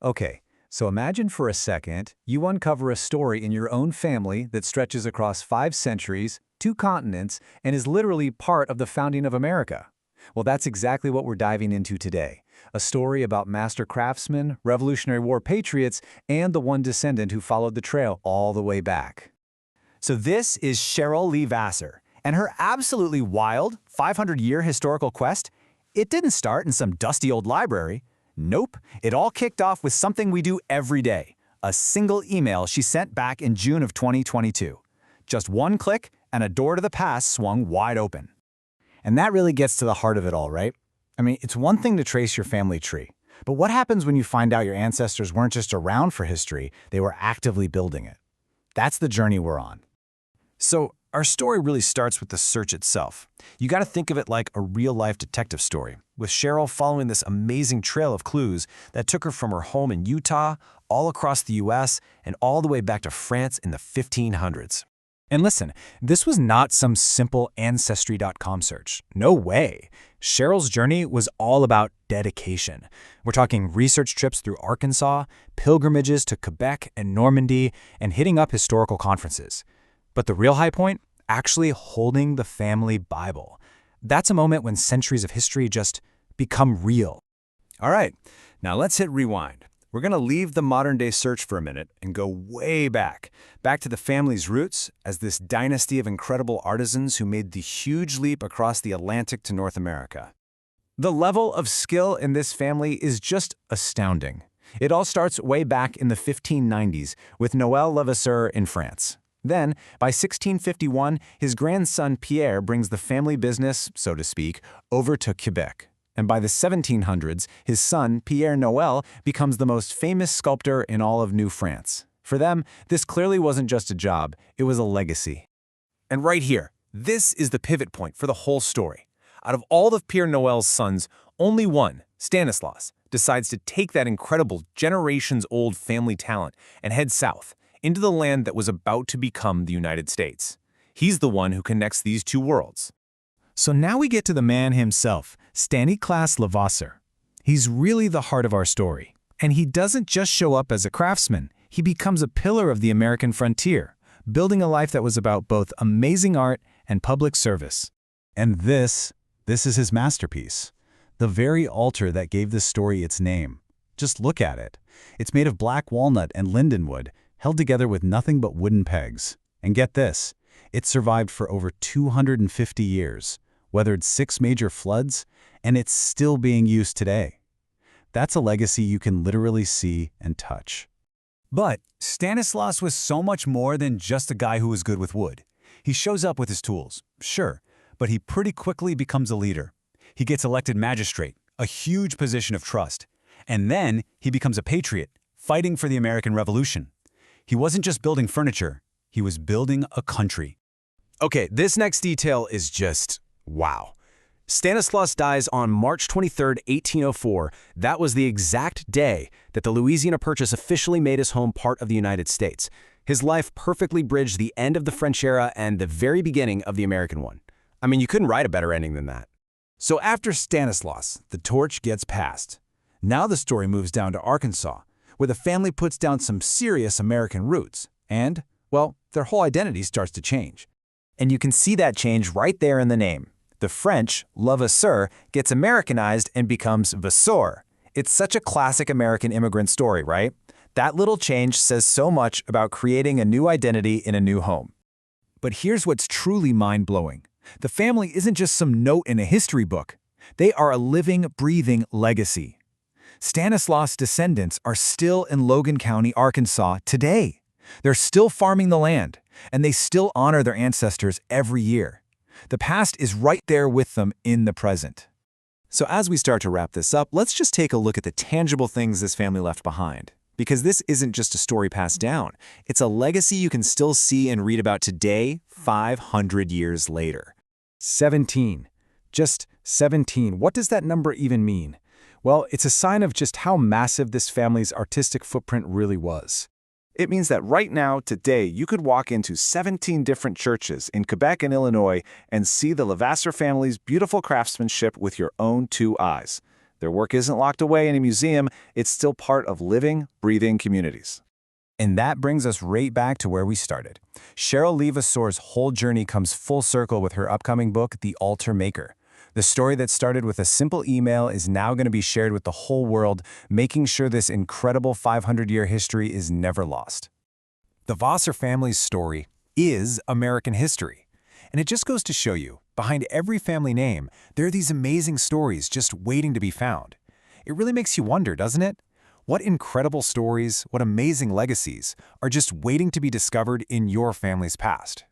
Okay, so imagine for a second you uncover a story in your own family that stretches across 5 centuries, 2 continents, and is literally part of the founding of America. Well, that's exactly what we're diving into today. A story about master craftsmen, Revolutionary War patriots, and the one descendant who followed the trail all the way back. So this is Cheryl Lea Vassaur, and her absolutely wild 500-year historical quest, it didn't start in some dusty old library. Nope, it all kicked off with something we do every day, a single email she sent back in June of 2022. Just one click, and a door to the past swung wide open. And that really gets to the heart of it all, right? I mean, it's one thing to trace your family tree, but what happens when you find out your ancestors weren't just around for history, they were actively building it? That's the journey we're on. So, our story really starts with the search itself. You got to think of it like a real-life detective story, with Cheryl following this amazing trail of clues that took her from her home in Utah, all across the US, and all the way back to France in the 1500s. And listen, this was not some simple Ancestry.com search. No way. Cheryl's journey was all about dedication. We're talking research trips through Arkansas, pilgrimages to Quebec and Normandy, and hitting up historical conferences. But the real high point? Actually holding the family Bible. That's a moment when centuries of history just become real. All right, now let's hit rewind. We're going to leave the modern-day search for a minute and go way back to the family's roots as this dynasty of incredible artisans who made the huge leap across the Atlantic to North America. The level of skill in this family is just astounding. It all starts way back in the 1590s with Noël LeVasseur in France. Then, by 1651, his grandson Pierre brings the family business, so to speak, over to Quebec. And by the 1700s, his son, Pierre Noël, becomes the most famous sculptor in all of New France. For them, this clearly wasn't just a job, it was a legacy. And right here, this is the pivot point for the whole story. Out of all of Pierre Noël's sons, only one, Stanislas, decides to take that incredible generations-old family talent and head south, into the land that was about to become the United States. He's the one who connects these two worlds. So now we get to the man himself, Stanislas LeVasseur. He's really the heart of our story. And he doesn't just show up as a craftsman, he becomes a pillar of the American frontier, building a life that was about both amazing art and public service. And this is his masterpiece, the very altar that gave this story its name. Just look at it. It's made of black walnut and lindenwood, held together with nothing but wooden pegs. And get this, it survived for over 250 years, weathered 6 major floods, and it's still being used today. That's a legacy you can literally see and touch. But Stanislas was so much more than just a guy who was good with wood. He shows up with his tools, sure, but he pretty quickly becomes a leader. He gets elected magistrate, a huge position of trust. And then he becomes a patriot, fighting for the American Revolution. He wasn't just building furniture, he was building a country. Okay, this next detail is just wow. Stanislas dies on March 23, 1804. That was the exact day that the Louisiana Purchase officially made his home part of the United States. His life perfectly bridged the end of the French era and the very beginning of the American one. I mean, you couldn't write a better ending than that. So after Stanislas, the torch gets passed. Now the story moves down to Arkansas, where the family puts down some serious American roots, and, well, their whole identity starts to change. And you can see that change right there in the name. The French, LeVasseur, gets Americanized and becomes Vassaur. It's such a classic American immigrant story, right? That little change says so much about creating a new identity in a new home. But here's what's truly mind-blowing. The family isn't just some note in a history book. They are a living, breathing legacy. Stanislas' descendants are still in Logan County, Arkansas today. They're still farming the land, and they still honor their ancestors every year. The past is right there with them in the present. So as we start to wrap this up, let's just take a look at the tangible things this family left behind. Because this isn't just a story passed down, it's a legacy you can still see and read about today, 500 years later. 17. Just 17. What does that number even mean? Well, it's a sign of just how massive this family's artistic footprint really was. It means that right now, today, you could walk into 17 different churches in Quebec and Illinois and see the LeVasseur family's beautiful craftsmanship with your own 2 eyes. Their work isn't locked away in a museum, it's still part of living, breathing communities. And that brings us right back to where we started. Cheryl Lea Vassaur's whole journey comes full circle with her upcoming book, The Altar Maker. The story that started with a simple email is now going to be shared with the whole world, making sure this incredible 500-year history is never lost. The Vassaur family's story is American history. And it just goes to show you, behind every family name, there are these amazing stories just waiting to be found. It really makes you wonder, doesn't it? What incredible stories, what amazing legacies are just waiting to be discovered in your family's past?